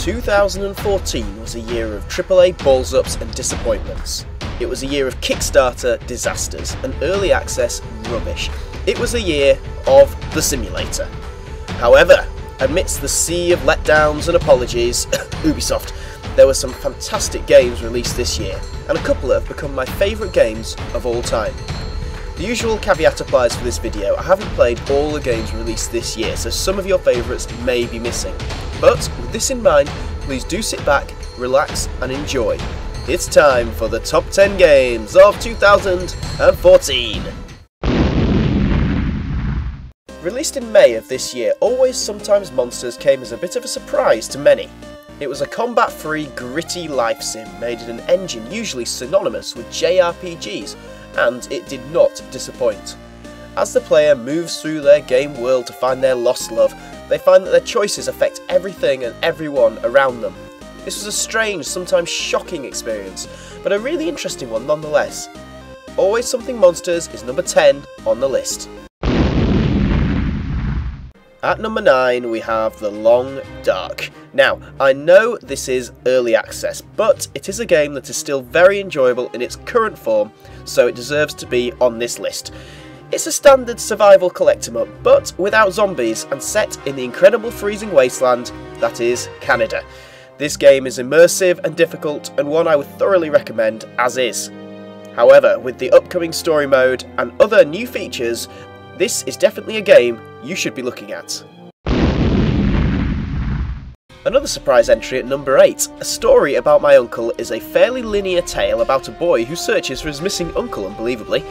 2014 was a year of AAA balls-ups and disappointments. It was a year of Kickstarter disasters and early access rubbish. It was a year of the simulator. However, amidst the sea of letdowns and apologies, Ubisoft, there were some fantastic games released this year, and a couple that have become my favourite games of all time. The usual caveat applies for this video. I haven't played all the games released this year, so some of your favourites may be missing. But with this in mind, please do sit back, relax and enjoy. It's time for the top 10 games of 2014. Released in May of this year, Always Sometimes Monsters came as a bit of a surprise to many. It was a combat-free, gritty life sim made in an engine usually synonymous with JRPGs, and it did not disappoint. As the player moves through their game world to find their lost love, they find that their choices affect everything and everyone around them. This was a strange, sometimes shocking experience, but a really interesting one nonetheless. Always Something Monsters is number 10 on the list. At number 9 we have The Long Dark. Now, I know this is early access, but it is a game that is still very enjoyable in its current form, so it deserves to be on this list. It's a standard survival collect 'em up, but without zombies and set in the incredible freezing wasteland that is Canada. This game is immersive and difficult, and one I would thoroughly recommend as is. However, with the upcoming story mode and other new features, this is definitely a game you should be looking at. Another surprise entry at number 8. A Story About My Uncle is a fairly linear tale about a boy who searches for his missing uncle, unbelievably.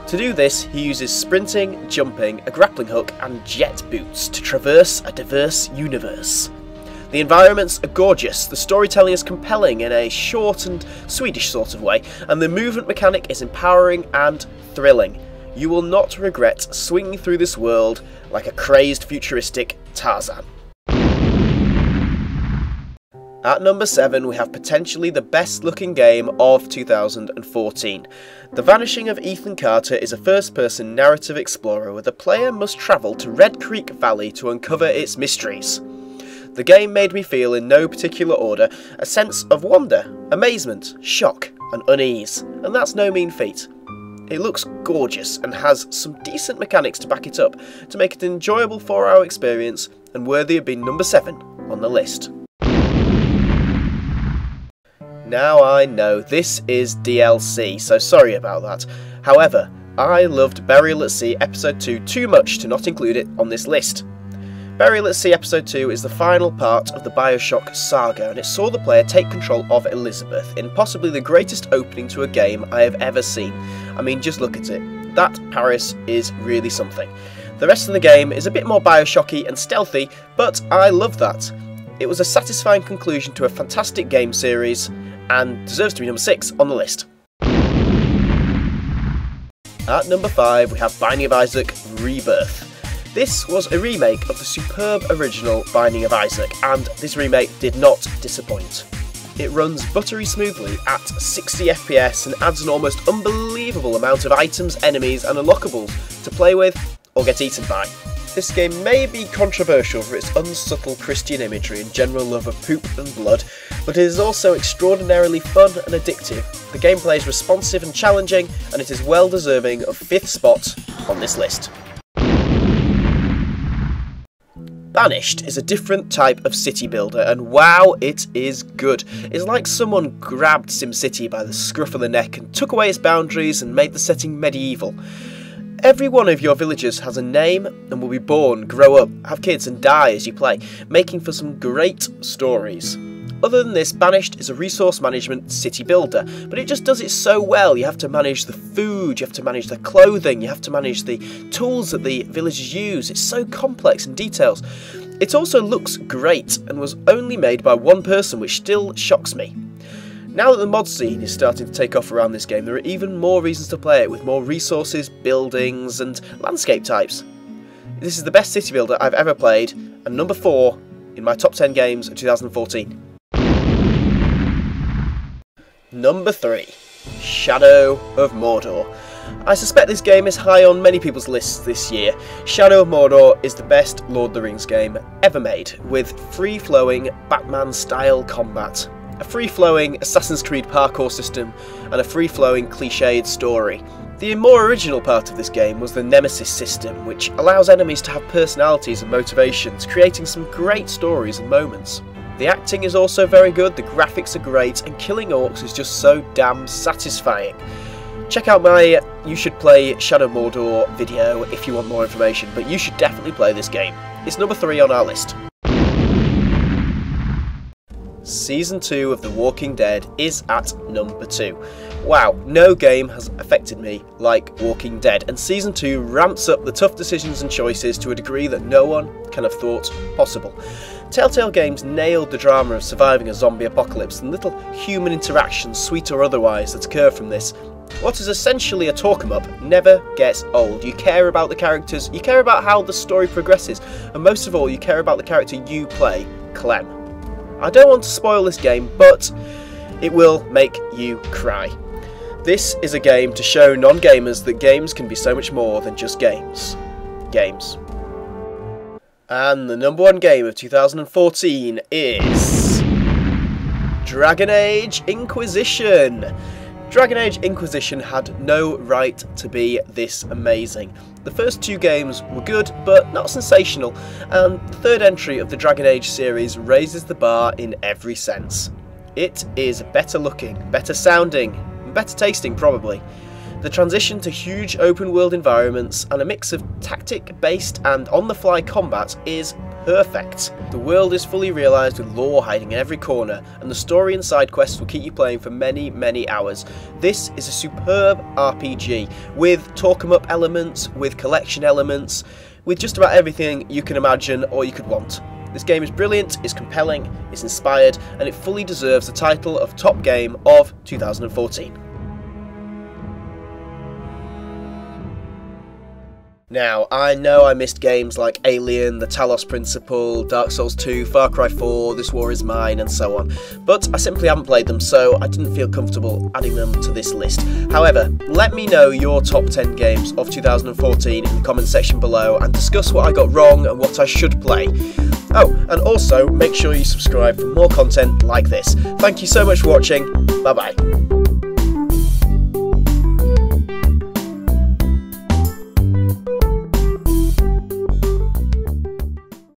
To do this, he uses sprinting, jumping, a grappling hook and jet boots to traverse a diverse universe. The environments are gorgeous, the storytelling is compelling in a short and Swedish sort of way, and the movement mechanic is empowering and thrilling. You will not regret swinging through this world like a crazed futuristic Tarzan. At number 7 we have potentially the best looking game of 2014. The Vanishing of Ethan Carter is a first-person narrative explorer where the player must travel to Red Creek Valley to uncover its mysteries. The game made me feel, in no particular order, a sense of wonder, amazement, shock and unease, and that's no mean feat. It looks gorgeous and has some decent mechanics to back it up to make it an enjoyable 4-hour experience and worthy of being number 7 on the list. Now I know this is DLC, so sorry about that. However, I loved Burial at Sea Episode 2 too much to not include it on this list. Burial at Sea Episode 2 is the final part of the Bioshock saga, and it saw the player take control of Elizabeth in possibly the greatest opening to a game I have ever seen. I mean, just look at it. That Paris is really something. The rest of the game is a bit more Bioshocky and stealthy, but I love that. It was a satisfying conclusion to a fantastic game series, and deserves to be number 6 on the list. At number 5 we have Binding of Isaac Rebirth. This was a remake of the superb original Binding of Isaac, and this remake did not disappoint. It runs buttery smoothly at 60 FPS and adds an almost unbelievable amount of items, enemies and unlockables to play with or get eaten by. This game may be controversial for its unsubtle Christian imagery and general love of poop and blood, but it is also extraordinarily fun and addictive. The gameplay is responsive and challenging, and it is well deserving of 5th spot on this list. Banished is a different type of city builder, and wow, it is good. It's like someone grabbed SimCity by the scruff of the neck and took away its boundaries and made the setting medieval. Every one of your villagers has a name and will be born, grow up, have kids and die as you play, making for some great stories. Other than this, Banished is a resource management city builder, but it just does it so well. You have to manage the food, you have to manage the clothing, you have to manage the tools that the villagers use. It's so complex in details. It also looks great and was only made by one person, which still shocks me. Now that the mod scene is starting to take off around this game, there are even more reasons to play it, with more resources, buildings and landscape types. This is the best city builder I've ever played, and number 4 in my top 10 games of 2014. Number 3. Shadow of Mordor. I suspect this game is high on many people's lists this year. Shadow of Mordor is the best Lord of the Rings game ever made, with free-flowing Batman-style combat, a free-flowing Assassin's Creed parkour system, and a free-flowing cliched story. The more original part of this game was the Nemesis system, which allows enemies to have personalities and motivations, creating some great stories and moments. The acting is also very good, the graphics are great, and killing orcs is just so damn satisfying. Check out my You Should Play Shadow of Mordor video if you want more information, but you should definitely play this game. It's number 3 on our list. Season 2 of The Walking Dead is at number 2. Wow, no game has affected me like Walking Dead, and Season 2 ramps up the tough decisions and choices to a degree that no one can have thought possible. Telltale Games nailed the drama of surviving a zombie apocalypse and little human interactions, sweet or otherwise, that occur from this. What is essentially a talk-em-up never gets old. You care about the characters, you care about how the story progresses, and most of all, you care about the character you play, Clem. I don't want to spoil this game, but it will make you cry. This is a game to show non-gamers that games can be so much more than just games. And the number 1 game of 2014 is Dragon Age Inquisition. Dragon Age Inquisition had no right to be this amazing. The first 2 games were good, but not sensational, and the third entry of the Dragon Age series raises the bar in every sense. It is better looking, better sounding, and better tasting probably. The transition to huge open world environments and a mix of tactic-based and on-the-fly combat is perfect. The world is fully realised with lore hiding in every corner, and the story and side quests will keep you playing for many, many hours. This is a superb RPG, with talk-em-up elements, with collection elements, with just about everything you can imagine or you could want. This game is brilliant, is compelling, is inspired, and it fully deserves the title of Top Game of 2014. Now, I know I missed games like Alien, The Talos Principle, Dark Souls 2, Far Cry 4, This War Is Mine, and so on, but I simply haven't played them, so I didn't feel comfortable adding them to this list. However, let me know your top 10 games of 2014 in the comment section below, and discuss what I got wrong and what I should play. Oh, and also, make sure you subscribe for more content like this. Thank you so much for watching, bye bye.